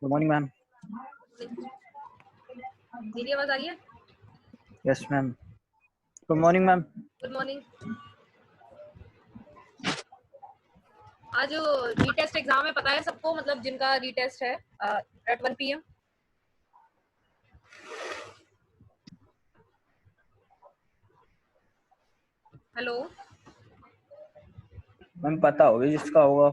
Good morning ma'am. मेरी आवाज आ रही है? Yes ma'am. Good morning ma'am. Good morning. आज रीटेस्ट एग्जाम है, पता है सबको, मतलब जिनका रीटेस्ट है एट 1 PM। हेलो मैम पता होगी जिसका होगा।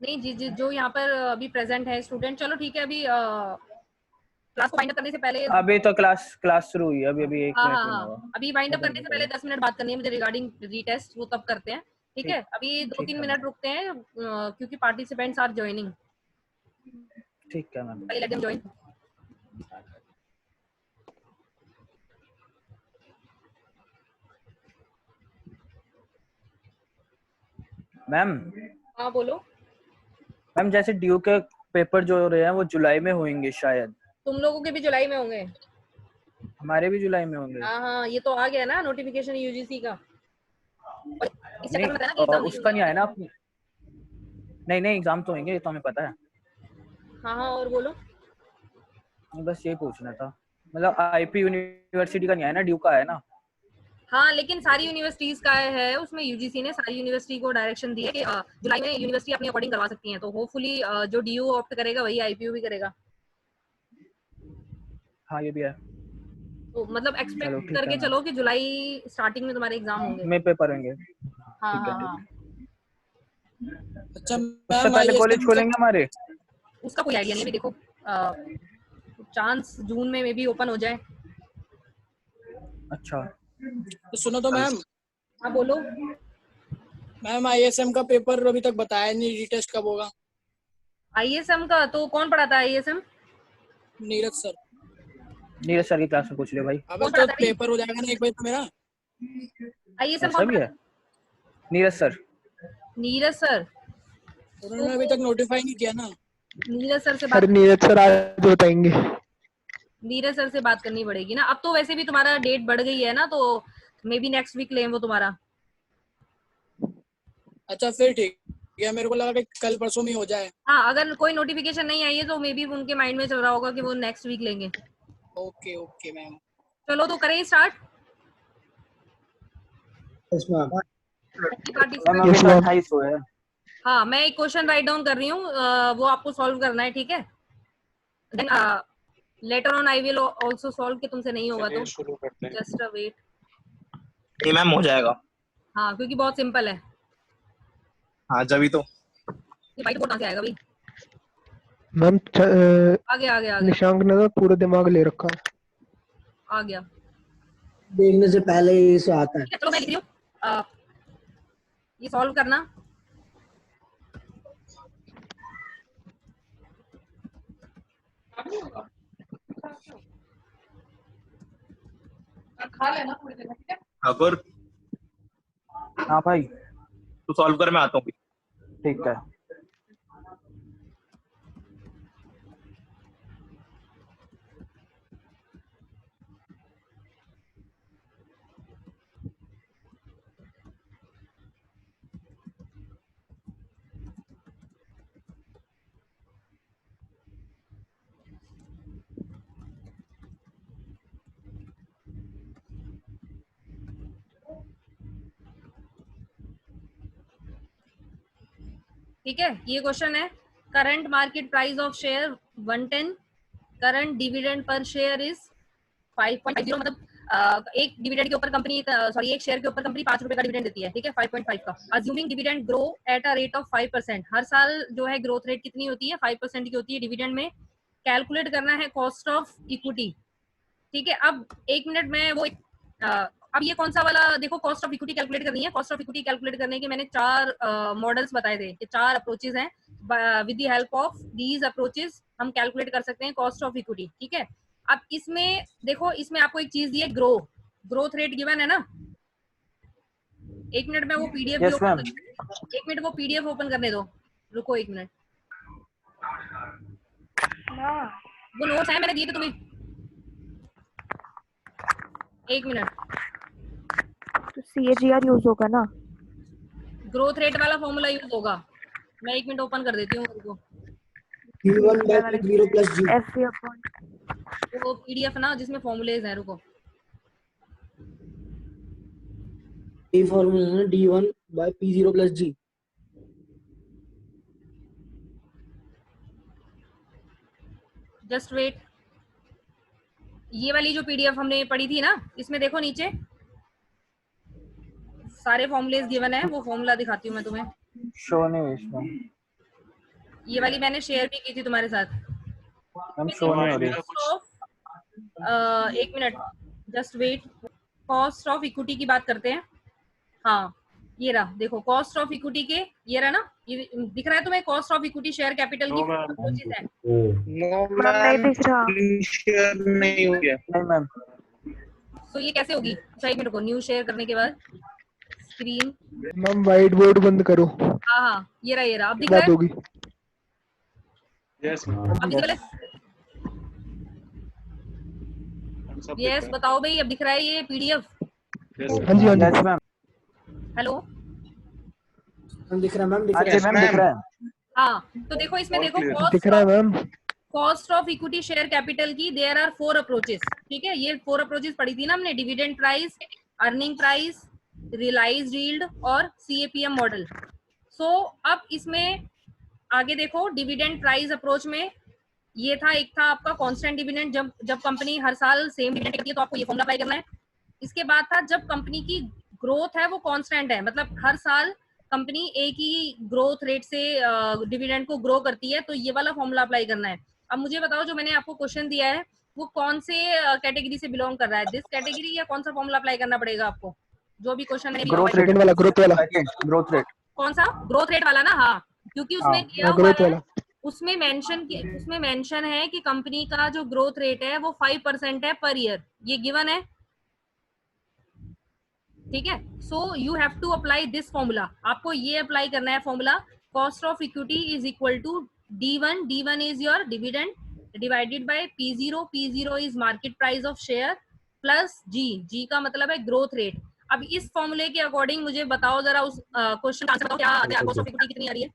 नहीं जी, जो यहाँ पर अभी प्रेजेंट है स्टूडेंट। चलो ठीक है, अभी क्लास को वाइंड अप करने से पहले अभी तो क्लास शुरू हुई है, अभी एक हाँ मिनट हाँ भी नहीं हाँ, हुआ। अभी वाइंड अप करने से पहले 10 मिनट बात करनी है मुझे रिगार्डिंग रीटेस्ट, वो तब करते हैं। ठीक है, अभी 2-3 है मिनट रुकते हैं क्योंकि पार्टिसिपेंट्स आर ज्वाइनिंग। ठीक है ma'am. Let them join. Ma'am हाँ बोलो। मैम जैसे ड्यू के पेपर जो हो रहे हैं वो जुलाई में होंगे शायद। तुम लोगों के भी जुलाई में होंगे? हमारे भी जुलाई में होंगे। हाँ हाँ, ये तो आ गया ना नोटिफिकेशन यूजीसी का। इस चक्कर नहीं में बताया ना कि एग्जाम नहीं उसका नहीं आया ना होंगे। अपने। नहीं एग्जाम तो होंगे, ये तो हमें पता है। हाँ हाँ, और बोलो। बस यही पूछना था, मतलब आईपी यूनिवर्सिटी का नहीं आया ना, ड्यू का है ना। हाँ, लेकिन सारी यूनिवर्सिटीज का है, उसमें यूजीसी ने सारी यूनिवर्सिटी को डायरेक्शन दी है कि जुलाई में यूनिवर्सिटी अपनी अकॉर्डिंग करवा सकती है। तो होपफुली जो डीयू ऑप्ट करेगा वही आईपीयू भी करेगा। हाँ ये भी है। तो मतलब चलो एक्सपेक्ट ठीक है करके मैम, चलो कि जुलाई स्टार्टिंग में तुम्हारे एग्जाम होंगे। में पेपर होंगे। हाँ ठीक है हाँ ठीक हाँ। है। अच्छा उससे मैम, पहले कॉलेज आईएसएम का खोलेंगे हमारे। उसका कोई आइडिया नहीं, अभी देखो चांस जून में मे बी ओपन हो जाए। अच्छा तो सुनो तो मैम। हाँ बोलो। मैम आईएसएम का पेपर अभी तक बताया नहीं, रीटेस्ट कब होगा? आईएसएम का तो कौन पढ़ाता है? ISM Neeraj sir. Neeraj sir की क्लास में पूछ लियो भाई। अबे कौन तो पढ़ाता है अभी? पेपर हो जाएगा ना एक बजे तो मेरा। आईएसएम ऐसा कौन भी पढ़ाता है। नीरज सर। है? नीरज सर। उन्होंने अभी तो तक नोटिफाई नहीं किया ना। नीरज सर से अरे बात नीरज सर आज बताएंगे। नीरज सर से बात करनी पड़ेगी ना। अब तो वैसे भी तुम्हारा डेट बढ़ गई है ना, तो मे बी नेक्स्ट वीक लें वो तुम्हारा। अच्छा फिर ठीक है, मेरे को लगा कि कल परसों में हो जाए। हाँ, अगर कोई नोटिफिकेशन नहीं आई है तो मे बी उनके माइंड में चल रहा होगा कि वो नेक्स्ट वीक लेंगे। Okay okay ma'am. चलो तो करें स्टार्ट। मैम Yes, अभी तो ma'am. 28 हुए हैं। हाँ, मैं एक क्वेश्चन राइट डाउन कर रही हूँ, वो आपको सॉल्व करना है, ठीक है? Then later on I will also solve, कि तुमसे नहीं होगा तो शुरू करते हैं। Just a wait. नहीं मैम हो जाएगा। हाँ, क्योंकि बहुत सिंपल है। हाँ जभी तो। ये व्हाइट बोर्ड कहाँ से आएगा भाई? मैम आ गया आ गया आ गया निशांक ने तो पूरा दिमाग ले रखा है। आ गया। देखने से पहले ही इसे आता है। ठीक है, चलो मैं लिख रही हूँ, ये सॉल्व करना। खा लेना थोड़ी देर में, ठीक है? ठाकुर हाँ भाई तू सॉल्व कर, मैं आता हूँ। ठीक है। ठीक है, ये क्वेश्चन है। Current market price of share 110, current dividend per share is 5.50, मतलब एक डिविडेंड के ऊपर कंपनी, सॉरी एक शेयर के ऊपर कंपनी 5 रुपए का डिविडेंड देती है, ठीक है? 5.5 का। Assuming dividend grow at a rate of 5%, हर साल जो है ग्रोथ रेट कितनी होती है? 5% की होती है डिविडेंड में। कैलकुलेट करना है कॉस्ट ऑफ इक्विटी, ठीक है? अब 1 मिनट में वो अब ये कौन सा वाला देखो, कॉस्ट ऑफ इक्विटी कैलकुलेट करनी है। कॉस्ट ऑफ इक्विटी कैलकुलेट करने के मैंने 4 मॉडल्स बताए थे कि 4 अप्रोचेस हैं। With the help of these approaches हम कैलकुलेट कर सकते हैं कॉस्ट ऑफ इक्विटी, ठीक है? अब इसमें देखो, इसमें आपको एक चीज दी है, ग्रोथ रेट गिवन है ना। 1 मिनट में वो पीडीएफ भी यस ओपन मैम। कर, 1 मिनट वो पीडीएफ ओपन करने दो, रुको 1 मिनट। वो नोट्स है मैंने दिए थे तुम्हें, 1 मिनट। तो CAGR यूज होगा ना? ग्रोथ रेट वाला फॉर्मूला यूज होगा। मैं 1 मिनट ओपन कर देती हूँ मेरे को। P1 by P0 plus G. FV upon वो पीडीएफ ना जिसमें फॉर्मूलेज हैं, रुको। P formula है ना D1 by P0 plus G. Just wait. ये वाली जो पीडीएफ हमने पढ़ी थी ना, इसमें देखो नीचे सारे फॉर्मूलेज गिवन है। वो फॉर्मूला दिखाती हूँ मैं तुम्हें। शो नहीं है इसमें ये वाली मैंने शेयर भी की थी तुम्हारे साथ। मैम, शो नहीं हो रही। एक minute, just wait. Cost of equity की बात करते हैं। हाँ, ये रहा, देखो कॉस्ट ऑफ इक्विटी के, ये रहा ना, ये दिख रहा है तुम्हें? Cost of equity share capital की प्रोसेस है। नहीं दिख रहा। नहीं हो गया। नहीं मैम, तो ये कैसे होगी? अच्छा, 1 मिनट को न्यू शेयर करने के बाद स्क्रीन। मैम व्हाइट बोर्ड बंद करो। हाँ हाँ, ये रहा, अब दिख रहा बात है? होगी। अब दिख रहा है? यस, बताओ भाई, अब दिख रहा है ये पीडीएफ? हाँ जी हाँ जी। Yes ma'am. हेलो। मैम दिख रहा है, मैम दिख हाँ रहा जी है। मैम, दिख रहा है। हाँ, तो देखो इसमें देखो दिख रहा है ma'am. Cost of equity share capital की देयर आर 4 अप्रोचेस। ठीक है, ये 4 अप्रोचेस पढ़ी थी ना हमने, dividend price, earning price, realised yield और सीएपीएम मॉडल। सो अब इसमें आगे देखो, डिविडेंड प्राइस अप्रोच में ये था, एक था आपका कांस्टेंट डिविडेंड, जब कंपनी हर साल सेम डिविडेंड करती है तो आपको ये फॉर्मूला अप्लाई करना है। इसके बाद था जब कंपनी की ग्रोथ है वो कांस्टेंट है, मतलब हर साल कंपनी एक ही ग्रोथ रेट से डिविडेंड को ग्रो करती है, तो ये वाला फॉर्मूला अप्लाई करना है। अब मुझे बताओ, जो मैंने आपको क्वेश्चन दिया है वो कौन से कैटेगरी से बिलोंग कर रहा है, दिस कैटेगरी, या कौन सा फॉर्मूला अप्लाई करना पड़ेगा आपको? जो भी क्वेश्चन है, ग्रोथ रेट सेकंड वाला, ग्रोथ वाला। Growth rate. कौन सा? ग्रोथ रेट वाला ना? हाँ, क्योंकि उसमें दिया हुआ ग्रोथ है, वाला। उसमें मेंशन है कि कंपनी का जो ग्रोथ रेट है वो 5% है पर ईयर, ये गिवन है। ठीक है, so you have to apply this formula. आपको ये अप्लाई करना है formula, cost of equity is equal to D1 is your dividend divided by P0 is market price of share plus G का मतलब है ग्रोथ रेट। अब इस फॉर्मूले के अकॉर्डिंग मुझे बताओ जरा, उस क्वेश्चन का आंसर बताओ, क्या कॉस्ट ऑफ इक्विटी कितनी आ रही है?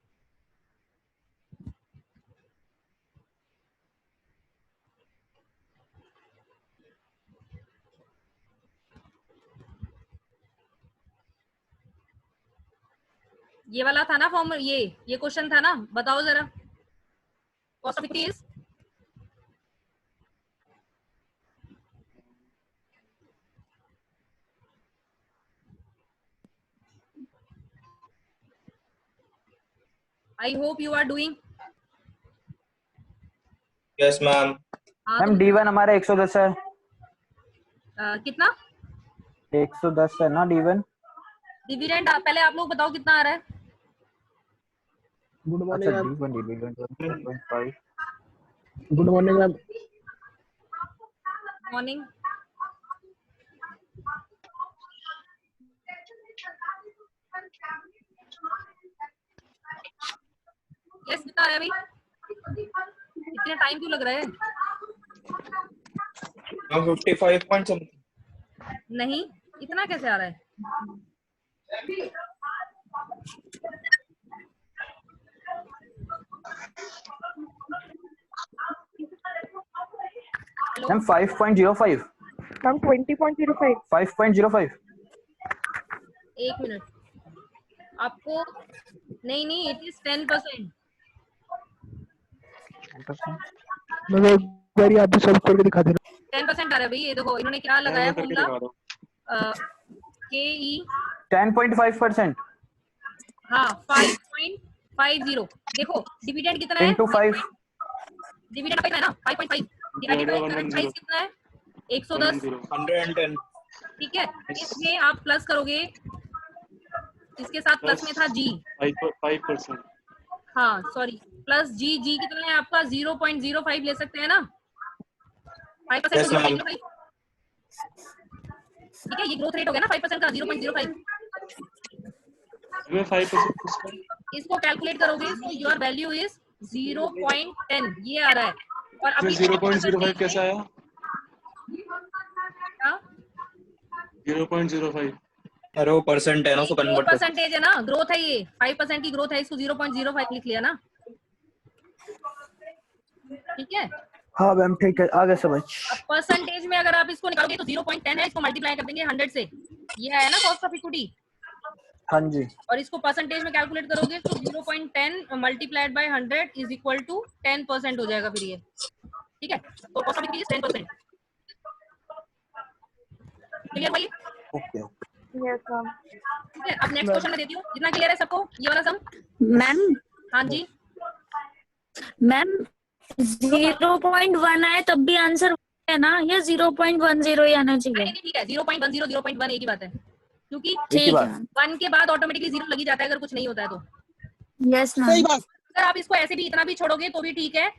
ये वाला था ना फॉर्मूला, ये क्वेश्चन था ना, बताओ जरा। Cost of equity is I hope you are doing. Yes ma'am. Ma'am D1 हमारा 110 है। कितना? 110 है ना D1? डिविडेंड पहले आप लोग बताओ कितना आ रहा है? गुड अच्छा, morning ma'am. D1 dividend 1.5। Good morning ma'am. Morning. Yes, कितना आ रहा है भाई? इतना टाइम क्यों लग रहा है? 55 पॉइंट समथिंग। नहीं, इतना कैसे आ रहा है? मैम 5.05। मैम 20.05। 5.05। एक मिनट, आपको नहीं, इट इज 10%। मैं एक बार आप भी सॉल्व करके दिखा देना। 10% आ रहा है भाई, ये देखो इन्होंने क्या लगाया फॉर्मूला, KE 10.5%। हाँ 5.50। देखो डिविडेंड कितना है? into 5। डिविडेंड कितना है ना? 5.5 डिवाइडेड बाय करंट प्राइस कितना है? 110। 110। ठीक है, इसमें आप प्लस करोगे, इसके साथ प्लस में था G। 5%। हाँ सॉरी, प्लस G कितना है आपका? 0.05 ले सकते हैं ना? 5% Yes, ma'am. 0.05। ठीक है, ये ग्रोथ रेट हो गया ना 5% का, 0.05। 5%। इसको कैलकुलेट करोगे तो योर वैल्यू इज 0.10, ये आ रहा है। और अभी 0.05 कैसा आया? हाँ? 0.05 अरे वो परसेंट है ना, उसको कन्वर्ट कर। परसेंटेज है ना, ग्रोथ है ये, 5% की ग्रोथ है, इसको 0.05 लिख लिया ना, ठीक है। हाँ मैम ठीक है, आगे समझ। अब परसेंटेज में अगर आप इसको निकालोगे तो 0.10 है, इसको मल्टीप्लाई कर देंगे 100 से, ये आया ना कॉस्ट ऑफ इक्विटी, हाँ जी। और इसको परसेंटेज में कैलकुलेट करोगे तो 0.10 multiplied by 100 is equal to 10% हो जाएगा फिर ये, ठीक है। तो कॉस्ट ऑफ इक्विटी 10%, क्लियर भाई? Okay Yes, ma'am. ठीक है। अब नेक्स्ट क्वेश्चन में देती हूँ, जितना क्लियर है सबको ये वाला सम? मैम हाँ जी, मैम 0.1 आए तब भी आंसर है ना, या 0.10 ही आना चाहिए? नहीं ठीक है, 0.10 0.1 एक ही बात है, क्योंकि ठीक है 1 के बाद ऑटोमेटिकली 0 लग ही जाता है अगर कुछ नहीं होता है तो। यस सही मैम। बात। अगर आप इसको ऐसे भी इतना भी छोड़ोगे तो भी ठीक है,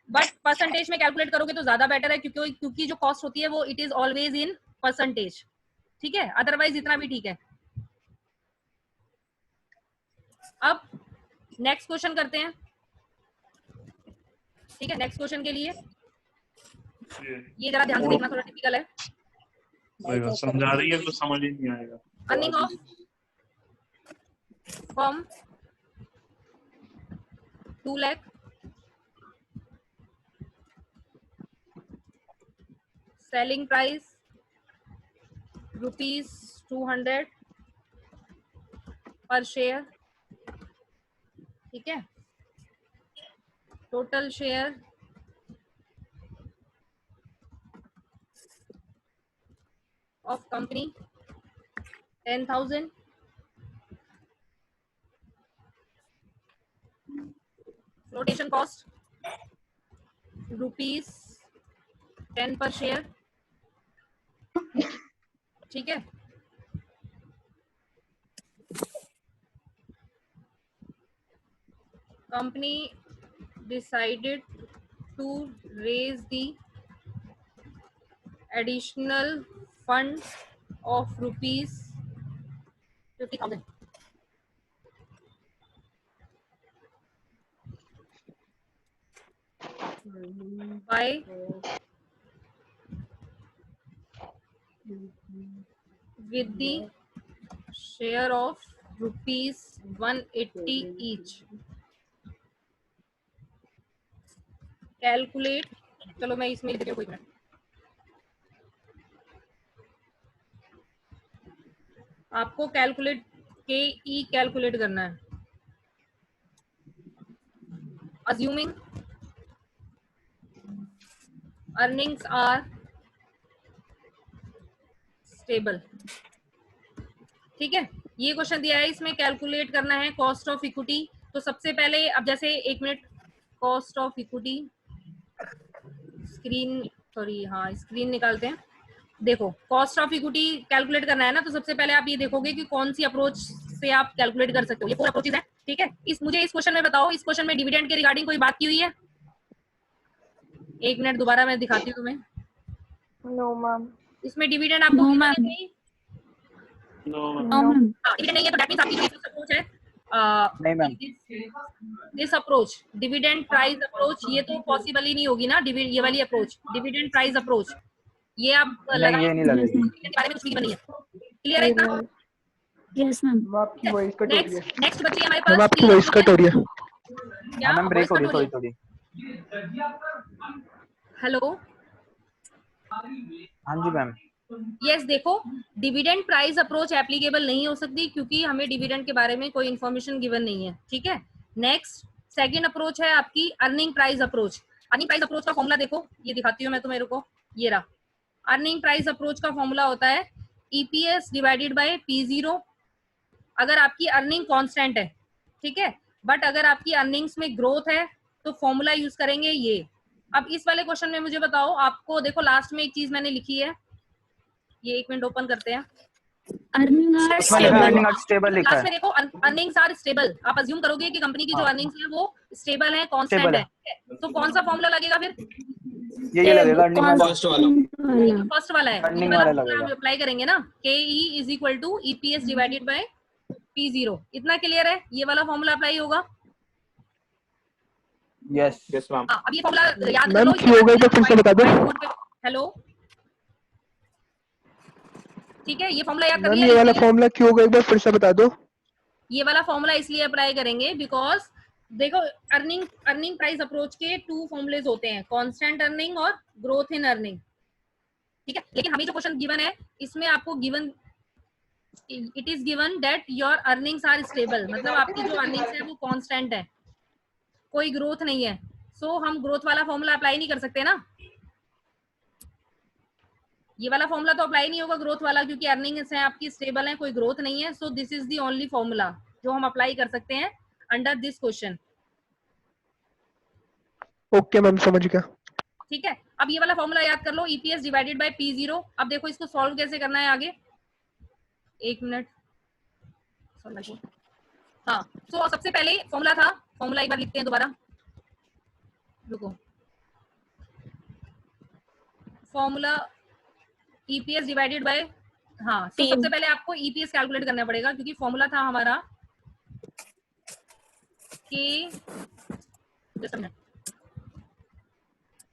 बट परसेंटेज में कैलकुलेट करोगे तो ज्यादा बेटर है, क्योंकि जो कॉस्ट होती है वो it is always in percentage, ठीक है। अदरवाइज इतना भी ठीक है। अब नेक्स्ट क्वेश्चन करते हैं, ठीक है। नेक्स्ट क्वेश्चन के लिए ये जरा ध्यान से देखना, थोड़ा टिपिकल है। समझा रही है तो समझ ही नहीं आएगा। Earning of firm 2 lakh, selling price ₹200 पर शेयर, ठीक है। Total share of company 10,000, flotation cost ₹10 पर शेयर, ठीक है। Company decided to raise the additional fund of ₹50,000 by with the share of ₹180 each. Calculate, चलो मैं इसमें लिख देती हूँ, कोई मिनट। आपको कैलकुलेट KE कैलकुलेट करना है। अज्यूमिंग अर्निंग्स आर स्टेबल, ठीक है। ये क्वेश्चन दिया है, इसमें कैलकुलेट करना है कॉस्ट ऑफ इक्विटी। तो सबसे पहले, अब जैसे एक minute, cost of equity screen निकालते हैं। देखो कॉस्ट ऑफ इक्विटी कैलकुलेट करना है ना, तो सबसे पहले आप ये देखोगे कि कौन सी अप्रोच से आप कैलकुलेट कर सकते हो। ये 4 अप्रोचेस है, ठीक है। मुझे इस क्वेश्चन में बताओ, इस क्वेश्चन में डिविडेंड के रिगार्डिंग कोई बात की हुई है? एक मिनट, दोबारा मैं दिखाती हूँ तुम्हें। No, ma'am. इसमें डिविडेंड आपको No, कितना ma'am. नहीं? No no ma'am. डिविडेंड नहीं है तो दैट मींस आपकी जो अप्रोच है नहीं ma'am. This approach dividend price approach, ये तो पॉसिबल ही नहीं होगी ना। ये वाली अप्रोच डिविडेंड प्राइस अप्रोच, ये आप नहीं, ये नहीं लगेगी। इसके बारे में कुछ भी नहीं है। क्लियर है इतना? Yes ma'am. मैम आपकी वॉइस कट हो रही है। नेक्स्ट बची हमारे मैम पास आपकी वॉइस कट हो रही है। क्या मैम ब्रेक हो रही है voice cut थोड़ी। हेलो, हाँ जी मैम। यस देखो, डिविडेंड प्राइस अप्रोच एप्लीकेबल नहीं हो सकती क्योंकि हमें डिविडेंड के बारे में कोई इन्फॉर्मेशन गिवन नहीं है, ठीक है। नेक्स्ट सेकंड अप्रोच है आपकी earning price approach. Earning price approach का फॉर्मूला देखो, ये दिखाती हूँ मैं तुम्हें, रुको, ये रहा। अर्निंग प्राइस अप्रोच का फॉर्मूला होता है EPS डिवाइडेड बाय P0 अगर आपकी अर्निंग कांस्टेंट है, ठीक है। बट अगर आपकी अर्निंग्स में ग्रोथ है तो फॉर्मूला यूज करेंगे ये। अब इस वाले क्वेश्चन में मुझे बताओ, आपको देखो लास्ट में एक चीज मैंने लिखी है, ये एक मिनट ओपन करते हैं। अर्निंग आर उसमें स्टेबल। अर्निंग स्टेबल लिखा लास्ट है। में देखो अर्निंग्स आर स्टेबल, आप अज्यूम करोगे कि कंपनी की जो हाँ। अर्निंग्स है वो स्टेबल है, कांस्टेंट Stable है। तो कौन सा फॉर्मूला लगेगा फिर? ये लगेगा अर्निंग वाला। फर्स्ट वाला। फर्स्ट वाला है, Earning ये वाला वाला फॉर्मूला हम लगेगा। अप्लाई करेंगे ना, KE is equal to EPS divided by P0। इतना क्लियर है? ये वाला फॉर्मूला अप्लाई होगा। Yes yes ma'am. अब ये फॉर्मूला याद कर मैम लो। की हो गई तो फिर से बता दो। हेलो, ठीक है, ये फॉर्मूला याद कर मैम लिया। ये वाला फॉर्मूला क्यों होगा, एक बार फिर से बता दो। ये वाला फॉर्मूला इसलिए अप्लाई करेंगे बिकॉज देखो अर्निंग प्राइस अप्रोच के 2 फॉर्मूलेज होते हैं, कांस्टेंट अर्निंग और ग्रोथ इन अर्निंग। ठीक है, लेकिन हमें जो क्वेश्चन गिवन है इसमें आपको given it is given that your earnings are stable, मतलब आपकी जो अर्निंग्स है वो कांस्टेंट है, कोई ग्रोथ नहीं है। सो हम ग्रोथ वाला फॉर्मूला अप्लाई नहीं कर सकते ना, ये वाला फॉर्मूला तो अप्लाई नहीं होगा ग्रोथ वाला, क्योंकि अर्निंग्स है आपकी स्टेबल है, कोई ग्रोथ नहीं है। So this is the only formula जो हम अप्लाई कर सकते हैं under this question. Okay ma'am, समझ गया। ठीक है, अब ये वाला फॉर्मूला याद कर लो, ईपीएस डिवाइडेड बाय P0। अब देखो इसको सॉल्व कैसे करना है आगे, 1 मिनट। हाँ, तो सबसे पहले फॉर्मूला था, फॉर्मूला एक बार लिखते हैं दोबारा, रुको। फॉर्मूला ईपीएस डिवाइडेड बाय, हाँ, तो सबसे पहले आपको ईपीएस कैलकुलेट करना पड़ेगा, क्योंकि फॉर्मूला था हमारा कि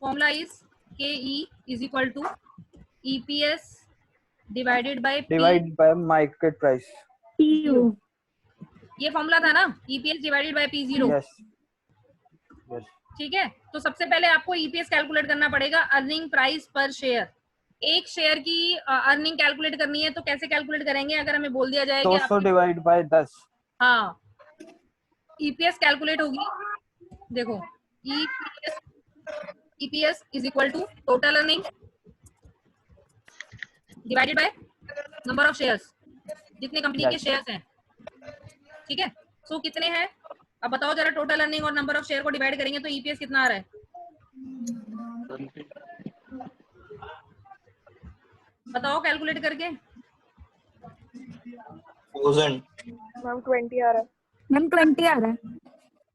formula is KE is equal to EPS divided by market price. PU। ये फॉर्मूला था ना, EPS divided by P0। Yes. ठीक है, तो सबसे पहले आपको EPS कैलकुलेट करना पड़ेगा, अर्निंग प्राइस पर शेयर। एक शेयर की अर्निंग कैलकुलेट करनी है तो कैसे कैलकुलेट करेंगे, अगर हमें बोल दिया जाए 200 डिवाइड बाय 10। हाँ, EPS कैलकुलेट होगी, देखो EPS is equal to total earning divided by number of shares, जितने कंपनी के शेयर्स हैं। ठीक है, सो कितने हैं, अब बताओ जरा, टोटल अर्निंग और नंबर ऑफ शेयर को डिवाइड करेंगे तो EPS कितना आ रहा है? बताओ कैलकुलेट करके। 1000 मैम 20 आ रहा है। मैम 20 आ रहा है।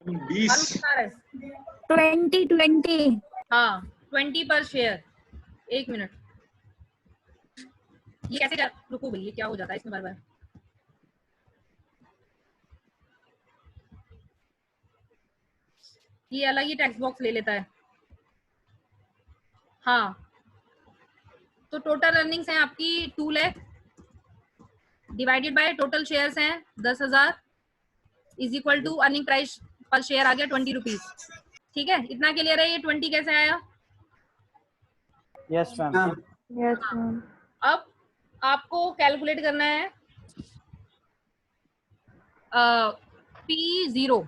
20 आ रहा है? 20। हाँ, 20 पर शेयर। 1 मिनट, ये कैसे रुको भाई, ये क्या हो जाता है इसमें बार बार। ये अलग ही टेक्स्ट बॉक्स ले लेता है। हाँ, तो टोटल अर्निंग्स हैं आपकी 2 lakh divided by total shares हैं 10,000 is equal to earning price per share आ गया 20 रुपीज। ठीक है, इतना क्लियर है? ये 20 कैसे आया? Yes ma'am. Yes ma'am. अब आपको कैलकुलेट करना है P0,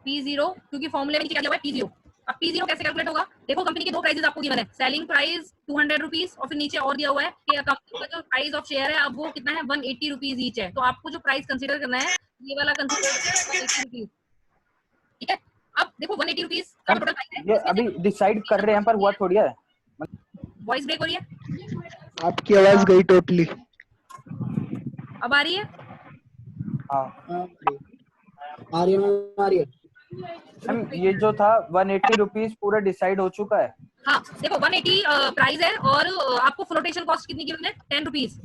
क्योंकि फॉर्मूले में नीचे क्या दिया हुआ है P0। अब P0 कैसे कैलकुलेट होगा? देखो, कंपनी के 2 प्राइसेस आपको गिवन है, सेलिंग प्राइस 200 रुपीज और फिर नीचे और दिया हुआ है कि कंपनी का जो प्राइस ऑफ शेयर है अब वो कितना है, 180 रुपीज ईच है। तो आपको जो प्राइस कंसीडर करना है ये वाला कंसीडर करना है 180 रुपीज। ठीक है, अब देखो 180 रुपीज का टोटल प्राइस है, ये अभी डिसाइड कर रहे हैं पर हुआ थोड़ी है। वॉइस ब्रेक हो रही है, आपकी आवाज गई टोटली। अब आ रही है? हाँ आ रही है। मैम, ये जो था 180 रुपीज पूरा डिसाइड हो चुका है। हाँ, देखो 180 प्राइस है और आपको फ्लोटेशन कॉस्ट कितनी गिवन है? 10 रुपीज।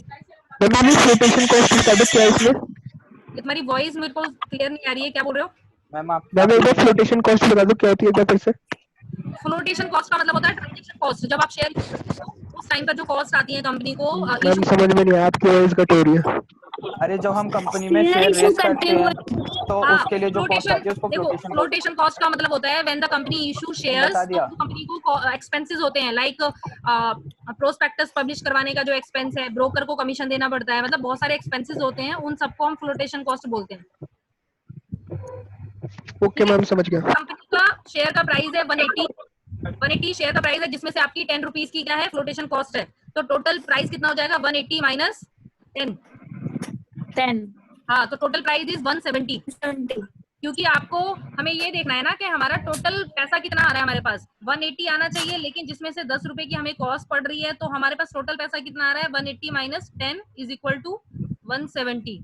मैम ये फ्लोटेशन कॉस्ट बता दो क्या है इसमें। ये तुम्हारी वॉइस मेरे को क्लियर नहीं आ रही है, क्या बोल रहे हो? मैम आप मैम एक बार फ्लोटेशन कॉस्ट बता दो क्या होती है, एक बार फिर से। फ्लोटेशन कॉस्ट का मतलब होता है ट्रांजैक्शन कॉस्ट, जब आप शेयर उस टाइम पर जो कॉस्ट आती है कंपनी को मैम समझ में नहीं आया, आपकी वॉइस कट हो रही है। अरे जब हम कंपनी में शेयर रेज करते हैं तो उसके लिए जो कॉस्ट आती है उसको फ्लोटेशन कॉस्ट का मतलब होता है when the company issue shares, तो कंपनी को एक्सपेंसेस होते हैं, लाइक प्रोस्पेक्टस पब्लिश करवाने का जो एक्सपेंस है, ब्रोकर को कमीशन देना पड़ता है, मतलब बहुत सारे एक्सपेंसेस होते हैं, उन सबको हम फ्लोटेशन कॉस्ट बोलते हैं। ओके मैम, समझ गया। कंपनी का शेयर का प्राइस है 180 शेयर का प्राइस है, जिसमें से आपकी 10 रुपीज की क्या है, फ्लोटेशन कॉस्ट है। तो टोटल प्राइस कितना हो जाएगा? 180 माइनस 10। हाँ, तो टोटल प्राइस इज 170। क्योंकि आपको हमें ये देखना है ना कि हमारा टोटल पैसा कितना आ रहा है हमारे पास। 180 आना चाहिए, लेकिन जिसमें से 10 रुपए की हमें कॉस्ट पड़ रही है, तो हमारे पास टोटल पैसा कितना आ रहा है? 180 माइनस 10 इज इक्वल टू 170।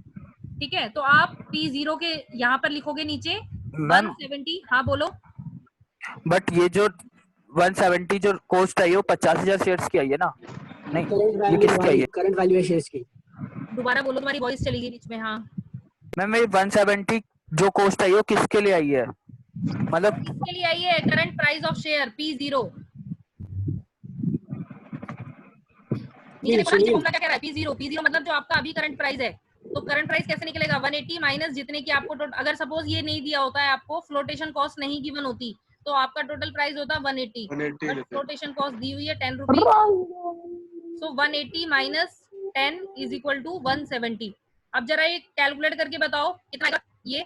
ठीक है, तो आप P0 के यहाँ पर लिखोगे नीचे 170। हाँ बोलो। बट ये जो 170 जो कॉस्ट आई है वो 50,000 शेयर्स की आई है ना? नहीं, ये किसकी आई है? करंट वैल्यू है शेयर्स की। दोबारा बोलो, तुम्हारी वॉइस चली गई बीच में। हाँ मैम, ये 170 जो कॉस्ट आई है वो किसके लिए आई है? मतलब किसके लिए आई है? Current price of share P0। नीचे देखो ना, सुनील। फॉर्मूला क्या कह रहा है, P0 मतलब जो आपका अभी करंट प्राइस है, तो करंट प्राइस कैसे निकलेगा, 180 माइनस जितने की आपको अगर सपोज ये नहीं दिया होता है, आपको फ्लोटेशन कॉस्ट नहीं गिवन होती, तो आपका टोटल प्राइस होता 180, बट फ्लोटेशन कॉस्ट दी हुई है 10 rupees, so 180 minus 10 is equal to 170। अब जरा ये कैलकुलेट करके बताओ कितना आएगा। ये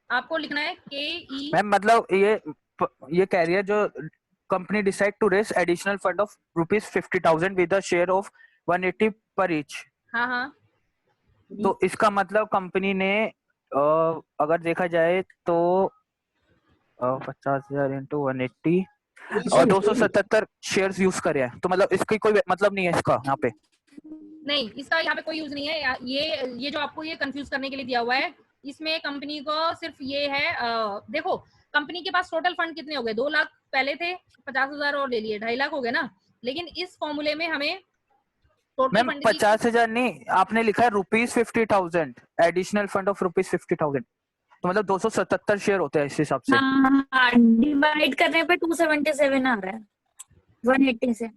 आपको लिखना है KE। मैम मतलब ये कह रही है जो company decide to raise additional fund of ₹50,000 with a share of 180 per each. हाँ हाँ, तो इसका मतलब कंपनी ने अगर देखा जाए तो 50,000 इंटू 180 और 277 शेयर्स यूज करे हैं, तो मतलब इसकी कोई मतलब नहीं है इसका यहाँ पे। नहीं इसका यहाँ पे कोई यूज नहीं है। ये जो आपको ये कंफ्यूज करने के लिए दिया हुआ है, इसमें कंपनी को सिर्फ ये है, देखो कंपनी के पास टोटल फंड कितने हो गए, 2 लाख पहले थे, 50,000 और ले लिए, 2.5 लाख हो गए ना। लेकिन इस फॉर्मूले में हमें टोटल मैम फंड 50,000 नहीं, आपने लिखा है ₹50,000 एडिशनल फंड ऑफ ₹50,000, तो मतलब 277 शेयर होते हैं इस हिसाब से। हाँ, डिवाइड करने पे 277 आ रहा है 180 से।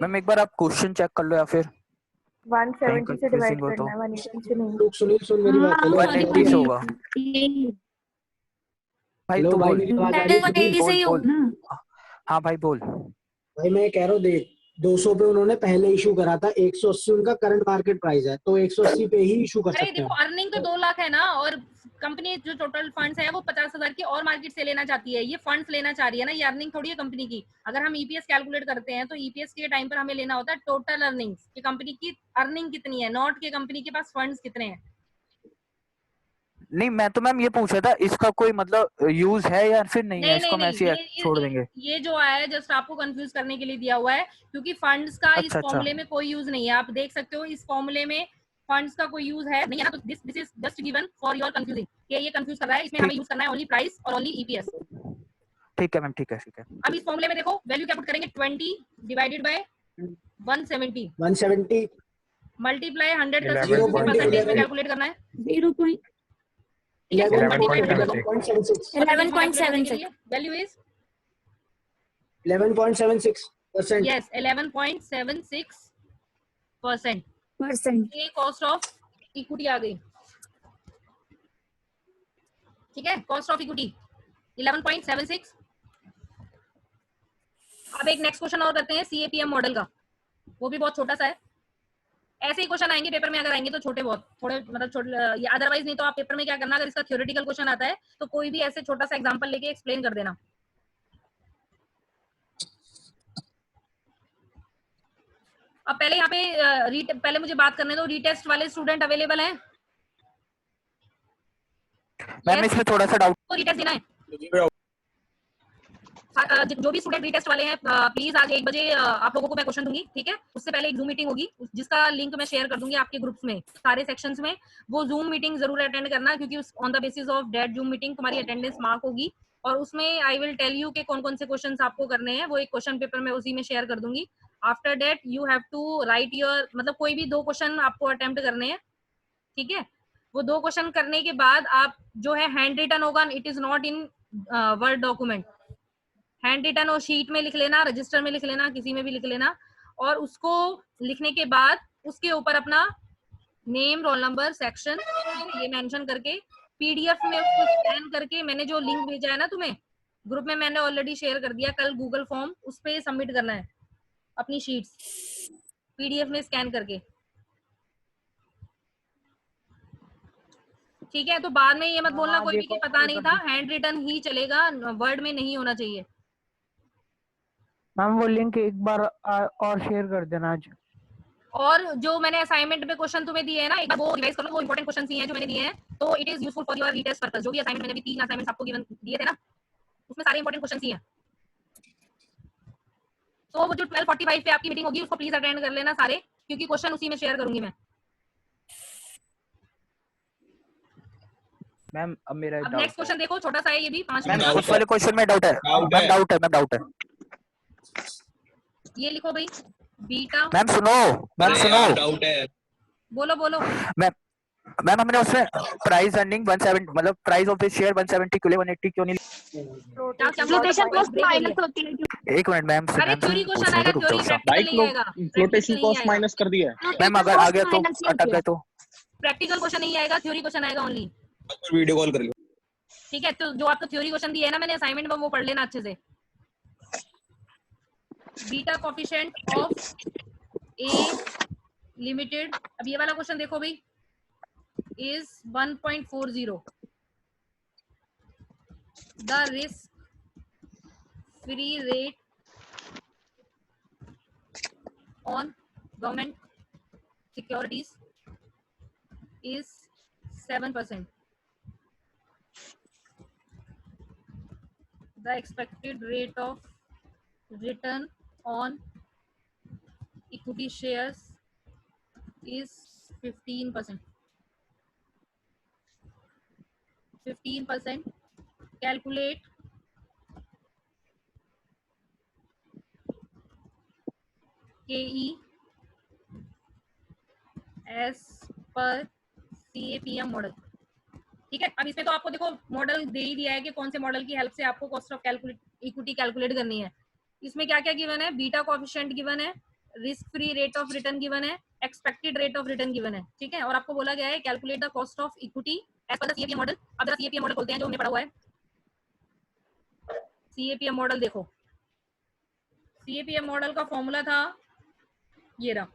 मैम एक बार आप क्वेश्चन चेक कर लो या फिर 170 से डिवाइड confusing हो तो। करना है, 180 से नहीं। लोग सुनील सुन मेरी बात हाँ, हेलो 180 से होगा भाई, हेलो तू भाई बोल। मेरी आवाज आ रही है सुनील? 180 से ही बोल, होगा ना। हाँ भाई बोल। भाई मैं कह रहा हूँ देख 200 पे उन्होंने पहले इशू करा था, 180 उनका करंट मार्केट प्राइस है, तो 180 पे ही इशू कर अरे सकते देखो हैं। अर्निंग तो 2 लाख है ना, और कंपनी जो टोटल फंड्स है वो 50,000 की और मार्केट से लेना चाहती है, ये फंड्स लेना चाह रही है ना, ये अर्निंग थोड़ी है कंपनी की। अगर हम ईपीएस कैलकुलेट करते हैं तो ईपीएस के टाइम पर हमें लेना होता है टोटल अर्निंग्स कि कंपनी की अर्निंग कितनी है, नॉट के कंपनी के पास फंड्स कितने हैं। नहीं मैं तो मैम ये पूछ रहा था इसका कोई मतलब यूज है या फिर नहीं है, नहीं इसको नहीं हम नहीं, ऐसे ही छोड़ देंगे। ये जो आया है जस्ट आपको कंफ्यूज करने के लिए दिया हुआ है, क्योंकि फंड्स का इस अच्छा, अच्छा। फॉर्मूले में कोई यूज नहीं है। आप देख सकते हो इस फॉर्मूले में फंड्स का कोई यूज है नहीं है ना, तो this is just given for your confusing कि ये कंफ्यूज कर रहा है, इसमें हमें यूज करना है ओनली प्राइस और ओनली ईपीएस। ठीक है मैम, ठीक है ठीक है। अब इस फॉर्मूले में देखो वैल्यू क्या पुट करेंगे, 20 डिवाइडेड बाय 170 170 मल्टीप्लाई 100 का 11.11 परसेंटेज में कैलकुलेट करना है। 11.76 वैल्यू इज 11.76%। यस 11.76%। ये कॉस्ट ऑफ इक्विटी आ गई, ठीक है, कॉस्ट ऑफ इक्विटी 11.76। अब एक नेक्स्ट क्वेश्चन और करते हैं सीएपीएम मॉडल का, वो भी बहुत छोटा सा है। ऐसे ही क्वेश्चन आएंगे पेपर में, अगर आएंगे तो छोटे बहुत थोड़े मतलब छोटे, या अदरवाइज नहीं तो आप पेपर में क्या करना, अगर इसका थ्योरेटिकल क्वेश्चन आता है तो कोई भी ऐसे छोटा सा एग्जांपल लेके एक्सप्लेन कर देना। अब पहले यहाँ पे पहले मुझे बात करने दो, रीटेस्ट वाले स्टूडेंट अवेलेबल हैं? मैम इसमें थोड़ा सा डाउट। तो रीटेस्ट देना है, जो भी स्टूडेंट रीटेस्ट वाले हैं प्लीज आज 1 बजे आप लोगों को मैं क्वेश्चन दूंगी, ठीक है। उससे पहले एक जूम मीटिंग होगी जिसका लिंक मैं शेयर कर दूंगी आपके ग्रुप्स में, सारे सेक्शंस में। वो जूम मीटिंग जरूर अटेंड करना, क्योंकि on the basis of that zoom meeting तुम्हारी अटेंडेंस मार्क होगी, और उसमें आई विल टेल यू कि कौन कौन से क्वेश्चन आपको करने हैं। वो एक क्वेश्चन पेपर में उसी में शेयर कर दूंगी। After that you have to write your, मतलब कोई भी 2 क्वेश्चन आपको अटेम्प्ट करने हैं, ठीक है। वो 2 क्वेश्चन करने के बाद आप जो है हैंड रिटन होगा, it is not in word document, hand written और शीट में लिख लेना, रजिस्टर में लिख लेना, किसी में भी लिख लेना, और उसको लिखने के बाद उसके ऊपर अपना नेम, रोल नंबर, सेक्शन ये मेंशन करके पीडीएफ में उसको स्कैन करके, मैंने जो लिंक भेजा है ना तुम्हें ग्रुप में, मैंने ऑलरेडी शेयर कर दिया कल गूगल फॉर्म, उस पे सबमिट करना है अपनी शीट्स पीडीएफ में स्कैन करके, ठीक है। तो बाद में ये मत बोलना कोई भी कि पता नहीं था, हैंड रिटन ही चलेगा, वर्ड में नहीं होना चाहिए। मैम वो लिंक एक बार और शेयर कर देना आज। और जो मैंने असाइनमेंट में क्वेश्चन तुम्हें दिए हैं ना, एक बार वो रिवाइज कर लो, वो इंपॉर्टेंट क्वेश्चन ही हैं जो मैंने दिए हैं, तो it is useful for your retest purpose. जो भी असाइनमेंट मैंने भी 3 असाइनमेंट्स आपको गिवन दिए थे ना, उसमें सारे इंपॉर्टेंट क्वेश्चन ही हैं। तो वो जो 12:45 पे आपकी मीटिंग होगी उसको प्लीज अटेंड कर लेना सारे, क्योंकि क्वेश्चन उसी में शेयर करूंगी मैं। मैम अब मेरा अब डाउट नेक्स्ट क्वेश्चन देखो, छोटा सा है ये भी, 5 मैम, मिनट। उस वाले क्वेश्चन में डाउट है मैम, डाउट है। ये लिखो भाई, बीटा, मैम सुनो, मैम सुनो, डाउट है। बोलो बोलो। मैम हमने उसमें प्राइस अर्निंग 170 मतलब प्राइस ऑफ द शेयर 170 क्यों 180 क्यों नहीं फ्लोटेशन कॉस्ट माइनस होती है एक मिनट मैम से अरे मैम से थ्योरी क्वेश्चन पूछने आएगा, को रुक जाओ थ्योरी साहब। प्रैक्टिकल नहीं आएगा, फ्लोटेशन नहीं कॉस्ट आएगा। माइनस कर दिया है। मैम अगर आ गया तो माइनस नहीं अटक गए तो प्रैक्टिकल क्वेश्चन नहीं आएगा, थ्योरी क्वेश्चन आएगा ओनली। वीडियो कॉल कर लो। ठीक है, तो जो आपको थ्योरी क्वेश्चन दिया है ना मैंने असाइनमेंट में, वो पढ़ लेना अच्छे से। Beta coefficient of A limited, अब ये वाला क्वेश्चन देखो भाई, is 1.40. The risk-free rate on government securities is 7%. The expected rate of return on equity shares is 15%. 15%. Calculate KE as per CAPM model. ठीक है, अब इसमें तो आपको देखो मॉडल दे ही दिया है कि कौन से मॉडल की हेल्प से आपको कॉस्ट ऑफ इक्विटी कैलकुलेट करनी है। इसमें क्या क्या गिवन है, बीटा कोएफिशिएंट गिवन है, risk free rate of return given है, expected rate of return given है। ठीक है, और आपको बोला गया है calculate the cost of equity as per the CAPM model. अब जरा सीएपीएम मॉडल खोलते हैं जो हमने पढ़ा हुआ है। सीएपीएम मॉडल देखो, सीएपीएम मॉडल का फॉर्मूला था ये रहा,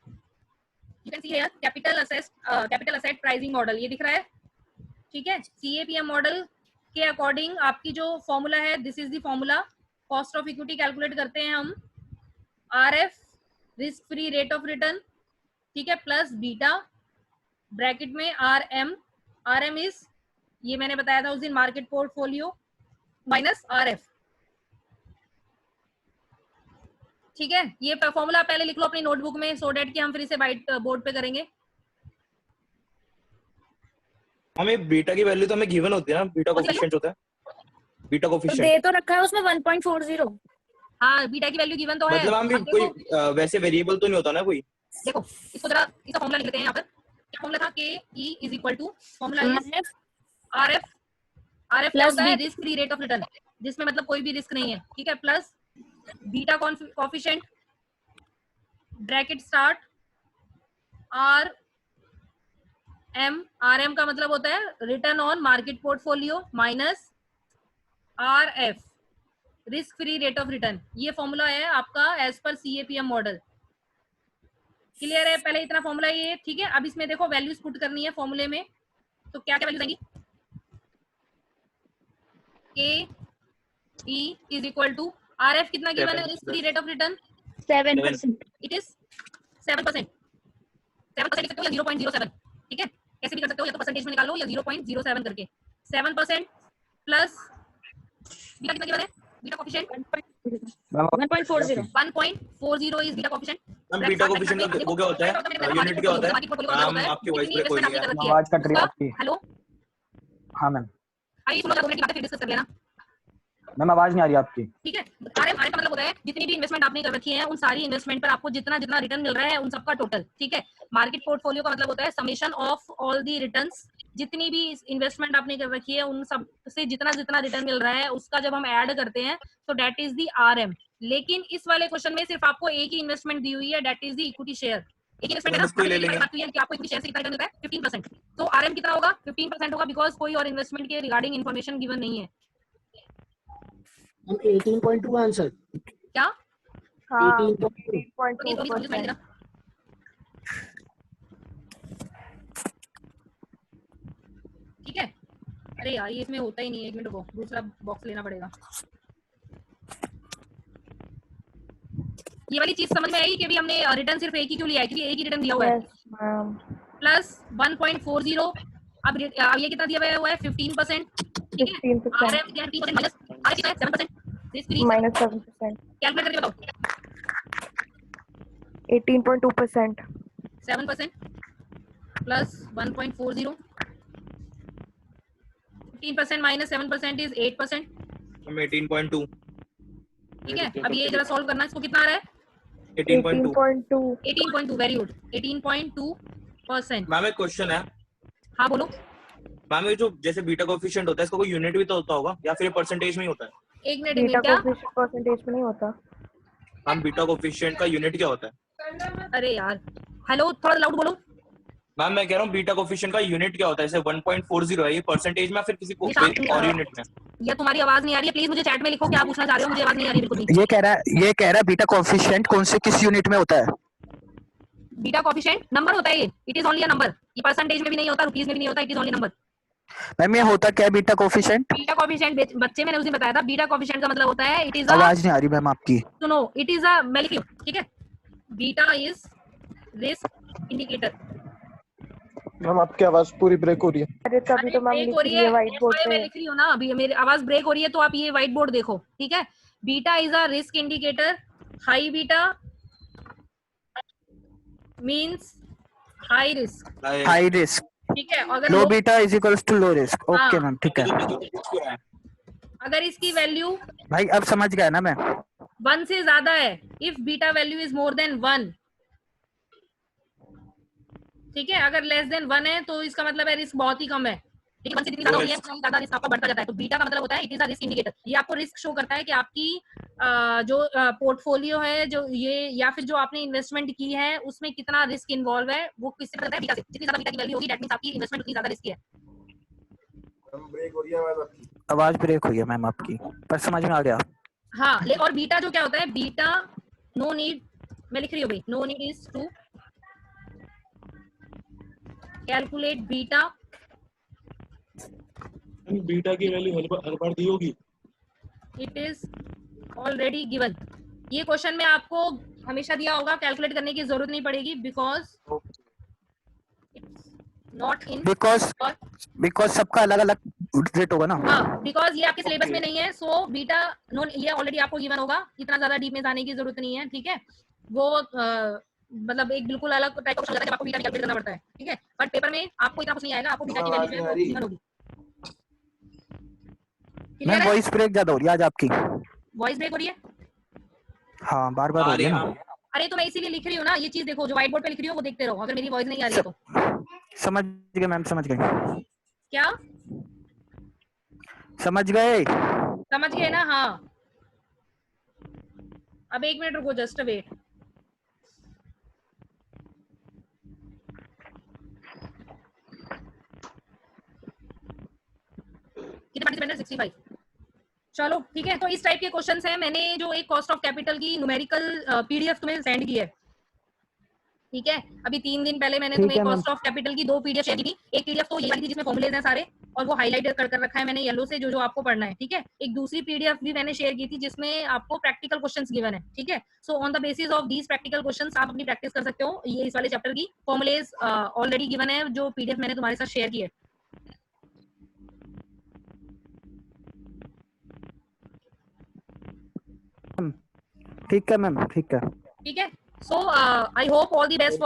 you can see here capital asset pricing model, ये दिख रहा है। ठीक है, सीएपीएम मॉडल के अकॉर्डिंग आपकी जो फॉर्मूला है, this is the formula. Cost of equity calculate करते हैं हम, RF risk free rate of return, ठीक है, प्लस बीटा ब्रैकेट में आरएम, आरएम इज ये मैंने बताया था उस दिन मार्केट पोर्टफोलियो माइनस आरएफ। ठीक है, ये फॉर्मूला पहले लिख लो अपनी नोटबुक में सो डेट कि हम फिर इसे व्हाइट बोर्ड पे करेंगे। हमें बीटा की वैल्यू तो हमें गिवन होती है ना, बीटा कोएफिशिएंट होता है, बीटा तो कोएफिशिएंट दे तो रखा है उसमें 1.40। हाँ, बीटा की वैल्यू गिवन तो है। मतलब हम भी अब कोई देखो, वैसे वेरिएबल तो नहीं होता ना कोई। देखो इसको जरा इसका फॉर्मूला लिख लेते हैं यहाँ पर। क्या फॉर्मूला था, K E is equal to formula is RF, RF क्या होता है, risk free rate of return, जिसमें मतलब कोई भी रिस्क नहीं है। ठीक है, plus beta coefficient bracket start R M, R M का मतलब होता है return on market portfolio minus R F risk free rate of return. ये फॉर्मूला है आपका as per CAPM model. Clear है, पहले इतना फॉर्मूला ये। ठीक है, अब इसमें देखो वैल्यूज पुट करनी है फॉर्मूले में, तो क्या क्या वैल्यूज आएंगी, K E is equal to R F कितना गिवन है, risk free rate of return 7%। It is 7%, 7% लिख सकते हो या 0.07। ठीक है, कैसे भी कर सकते हो, या तो परसेंटेज में निकालो या 0.07 करके। 7% प्लस बीटा कितना गिवन है, beta coefficient 1.40। 1.40 is beta coefficient. हम बीटा कोएफिशिएंट का वो क्या होता है, यूनिट क्या होता है, हम आपकी वॉइस ब्रेक हो रही है। आवाज कट रही है आपकी। हेलो, हाँ मैम, आइए सुनो, 2 मिनट की बातें फिर डिस्कस कर लेना। मैम आवाज नहीं आ रही आपकी। ठीक है, आरएम का मतलब होता है जितनी भी इन्वेस्टमेंट आपने कर रखी है उन सारी इन्वेस्टमेंट पर आपको जितना जितना रिटर्न मिल रहा है उन सबका टोटल। ठीक है, मार्केट पोर्टफोलियो का मतलब होता है summation of all the returns, जितनी भी इन्वेस्टमेंट आपने कर रखी है उन सब से जितना जितना रिटर्न मिल रहा है उसका जब हम ऐड करते हैं तो दैट इज दी आरएम। लेकिन इस वाले क्वेश्चन में सिर्फ आपको एक ही इन्वेस्टमेंट दी हुई है, that is the equity share. एक इन्वेस्टमेंट है ना, ले लेंगे कि आपको इक्विटी शेयर से कितना रिटर्न मिलता है, 15%। तो आरएम कितना होगा, 15% होगा, बिकॉज कोई और इन्वेस्टमेंट के रिगार्डिंग इन्फॉर्मेशन गिवन नहीं है। 18.2 आंसर क्या, हाँ 18.2 ठीक है। अरे यार ये इसमें होता ही नहीं है, 1 मिनट रुको, दूसरा बॉक्स लेना पड़ेगा। ये वाली चीज समझ में आई कि भी हमने रिटर्न सिर्फ एक ही क्यों लिया है, क्योंकि एक ही रिटर्न दिया हुआ है। प्लस 1.40, अब ये कितना दिया हुआ है, 15%। ठीक है, 15% आरएम 15% माइनस आर कितना है, 7%, माइनस 7%, कैलकुलेट करके बताओ। 18.2%, 7% प्लस 1.40, 15% माइनस 7% इज 8%। हम 18.2। ठीक है, अब ये जरा सॉल्व करना, इसको कितना आ रहा है, 18.2। 18.2, वेरी गुड, 18.2%। मैम एक क्वेश्चन है, हाँ बोलो। मैम ये जो जैसे बीटा कोएफिशिएंट होता है इसका कोई यूनिट भी तो होता होगा या फिर परसेंटेज में ही होता है? एक मिनट बीटा क्या? कोएफिशिएंट परसेंटेज में नहीं होता। मैम बीटा कोएफिशिएंट का यूनिट क्या होता है? अरे यार, हेलो थोड़ा लाउड बोलो। मैम मैं कह रहा हूँ बीटा कोएफिशिएंट का यूनिट क्या होता है? जैसे 1.40 है, ये परसेंटेज में या फिर किसी को और यूनिट में? या तुम्हारी आवाज नहीं आ रही है, प्लीज मुझे चैट में लिखो क्या पूछना चाह रहे हो, मुझे आवाज नहीं आ रही बिल्कुल भी। ये कह रहा है बीटा कोएफिशिएंट कौन से किस यूनिट में होता है? बीटा कोएफिशिएंट नंबर होता है ये, it is only a number. ये परसेंटेज में भी नहीं होता, रुपीस में भी नहीं होता, it is only number. Ma'am ये होता क्या है बीटा कोएफिशिएंट? बीटा कोएफिशिएंट बच्चे मैंने उस दिन बताया था, बीटा कोएफिशिएंट का मतलब होता है इट इज आवाज नहीं आ रही मैम आपकी। सुनो, इट इज अ मोलेक्यूल, ठीक है। Beta is risk indicator. Ma'am आपकी आवाज पूरी ब्रेक हो रही है। अरे तभी तो मैम लिख रही है व्हाइट बोर्ड मैं पे। लिख रही हूँ ना, अभी मेरी आवाज ब्रेक हो रही है तो आप ये व्हाइट बोर्ड देखो, ठीक है। Beta is a risk indicator. High beta means high risk, high risk. ठीक है। अगर low beta is equals to low risk. Okay ma'am, ठीक है। अगर इसकी वैल्यू भाई अब समझ गया ना मैं। 1 से ज्यादा है, if beta value is more than 1, ठीक है। अगर लेस देन 1 है तो इसका मतलब है रिस्क बहुत ही कम है, ठीक है। 1 से जितनी ज्यादा होती है उतना ज्यादा रिस्क आपका बढ़ता जाता है। तो बीटा का मतलब होता है it is a risk indicator. ये आपको रिस्क शो करता है कि आपकी जो पोर्टफोलियो है, जो ये या फिर जो आपने इन्वेस्टमेंट की है उसमें कितना रिस्क इन्वॉल्व है, वो किससे पता है? बीटा से। जितनी ज्यादा बीटा की वैल्यू होगी दैट मींस आपकी इन्वेस्टमेंट उतनी ज्यादा रिस्की है। आवाज ब्रेक हुई है मैम आपकी, पर समझ में आ गया। हाँ, और बीटा जो क्या होता है, बीटा नो नीड, मैं लिख रही हूँ भाई, no need is to calculate beta. Beta की वैल्यू हर बार दी होगी? It is already given. ये क्वेश्चन में आपको हमेशा दिया होगा, कैलकुलेट करने की जरूरत नहीं पड़ेगी बिकॉज नॉट इन बिकॉज सबका अलग अलग रेट होगा ना। हाँ, बिकॉज ये आपके सिलेबस में नहीं है। सो बीटा नो, ये ऑलरेडी आपको गिवन होगा, इतना ज्यादा डीप में जाने की जरूरत नहीं है, ठीक है। वो मतलब एक बिल्कुल अलग टाइप का क्वेश्चन है जब आपको बीटा कैलकुलेट करना पड़ता है, ठीक है। बट पेपर में आपको इतना कुछ नहीं आएगा, आपको बीटा की वैल्यू जो है वो गिवन होगी। मैम वॉइस ब्रेक ज्यादा हो रही है आज आपकी। वॉइस ब्रेक हो रही है? हाँ, बार बार हो रही है ना। अरे तो मैं इसीलिए लिख रही हूँ ना, ये चीज देखो, जो व्हाइट बोर्ड पे लिख रही हूँ वो देखते रहो, अगर मेरी वॉइस नहीं आ रही है तो। समझ गए मैम, समझ गए। क्या समझ गए? समझ गए ना? हाँ, अब 1 मिनट रुको, जस्ट वेट। कितने पार्टिसिपेंट है? 65। चलो ठीक है। तो इस टाइप के क्वेश्चंस हैं। मैंने जो एक कॉस्ट ऑफ कैपिटल की न्यूमेरिकल पीडीएफ तुम्हें सेंड की है, ठीक है। अभी 3 दिन पहले मैंने तुम्हें कॉस्ट ऑफ कैपिटल की 2 पीडीएफ शेयर की थी। एक पीडीएफ तो ये वाली थी जिसमें फॉर्मूलेज हैं सारे, और वो हाईलाइट कर कर रखा है मैंने येलो से, जो जो आपको पढ़ना है, ठीक है। एक दूसरी पीडीएफ भी मैंने शेयर की थी जिसमें आपको प्रैक्टिकल क्वेश्चंस गिवन है, ठीक है। So on the basis of these practical questions आप अपनी प्रैक्टिस कर सकते हो। ये इस वाले चैप्टर की फॉर्मूलेज ऑलरेडी गिवन है, जो पीडीएफ मैंने तुम्हारे साथ शेयर की है। ठीक है मैम, ठीक है। ठीक है। So I hope all the best